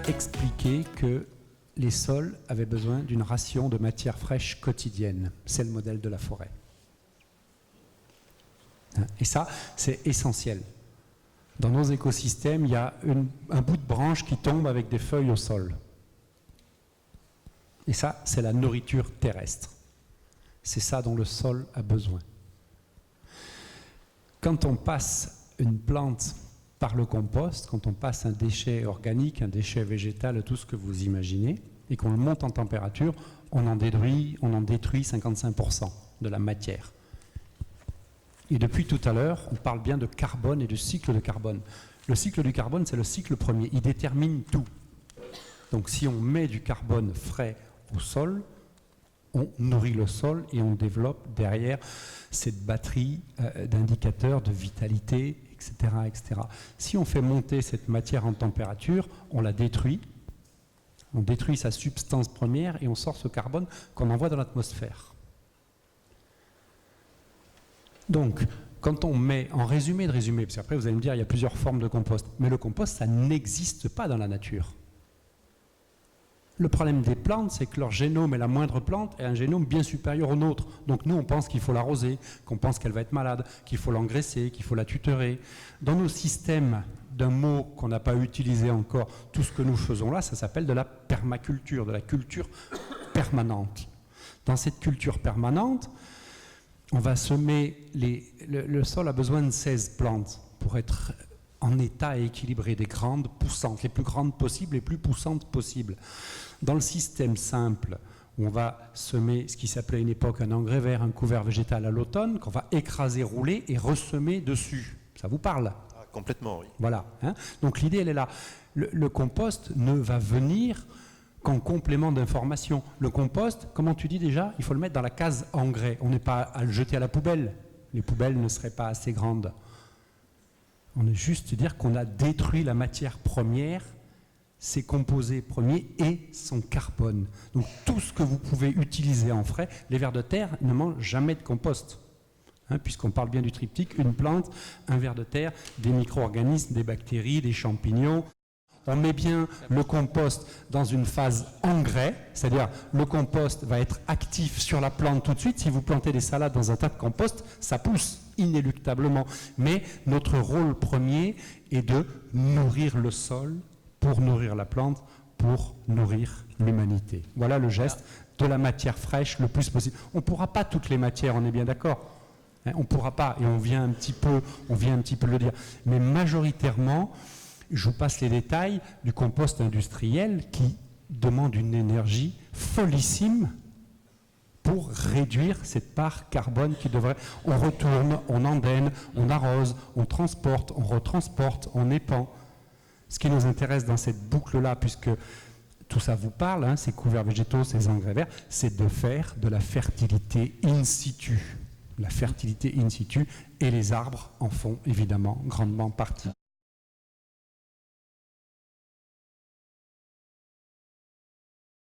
Expliquer que les sols avaient besoin d'une ration de matière fraîche quotidienne. C'est le modèle de la forêt. Et ça, c'est essentiel. Dans nos écosystèmes, il y a un bout de branche qui tombe avec des feuilles au sol. Et ça, c'est la nourriture terrestre. C'est ça dont le sol a besoin. Quand on passe une plante par le compost, quand on passe un déchet organique, un déchet végétal, tout ce que vous imaginez, et qu'on le monte en température, on en détruit 55% de la matière. Et depuis tout à l'heure, on parle bien de carbone et de cycle de carbone. Le cycle du carbone, c'est le cycle premier. Il détermine tout. Donc si on met du carbone frais au sol, on nourrit le sol et on développe derrière cette batterie d'indicateurs de vitalité, etc., etc. Si on fait monter cette matière en température, on la détruit, on détruit sa substance première et on sort ce carbone qu'on envoie dans l'atmosphère. Donc, quand on met, en résumé de résumé, parce qu'après vous allez me dire il y a plusieurs formes de compost, mais le compost, ça n'existe pas dans la nature. Le problème des plantes, c'est que leur génome est la moindre plante et un génome bien supérieur au nôtre. Donc nous, on pense qu'il faut l'arroser, qu'on pense qu'elle va être malade, qu'il faut l'engraisser, qu'il faut la tutorer. Dans nos systèmes d'un mot qu'on n'a pas utilisé encore, tout ce que nous faisons là, ça s'appelle de la permaculture, de la culture permanente. Dans cette culture permanente, on va semer, le sol a besoin de 16 plantes pour être en état équilibré, des grandes poussantes, les plus grandes possibles, les plus poussantes possibles. Dans le système simple, où on va semer ce qui s'appelait à une époque un engrais vert, un couvert végétal à l'automne, qu'on va écraser, rouler et ressemer dessus. Ça vous parle? Complètement, oui. Voilà. Hein. Donc l'idée, elle est là. Le compost ne va venir qu'en complément d'information. Le compost, comment tu dis déjà? Il faut le mettre dans la case engrais. On n'est pas à le jeter à la poubelle. Les poubelles ne seraient pas assez grandes. On est juste dire qu'on a détruit la matière première, ses composés premiers et son carbone. Donc tout ce que vous pouvez utiliser en frais, les vers de terre ne mangent jamais de compost. Hein, puisqu'on parle bien du triptyque, une plante, un ver de terre, des micro-organismes, des bactéries, des champignons. On met bien le compost dans une phase engrais, c'est-à-dire le compost va être actif sur la plante tout de suite. Si vous plantez des salades dans un tas de compost, ça pousse inéluctablement. Mais notre rôle premier est de nourrir le sol pour nourrir la plante, pour nourrir l'humanité. Voilà le geste de la matière fraîche le plus possible. On ne pourra pas toutes les matières, on est bien d'accord. On ne pourra pas, et on vient un petit peu le dire. Mais majoritairement, je vous passe les détails du compost industriel qui demande une énergie follissime pour réduire cette part carbone qui devrait... On retourne, on endaine, on arrose, on transporte, on retransporte, on épand. Ce qui nous intéresse dans cette boucle-là, puisque tout ça vous parle, hein, ces couverts végétaux, ces engrais verts, c'est de faire de la fertilité in situ. La fertilité in situ, et les arbres en font évidemment grandement partie.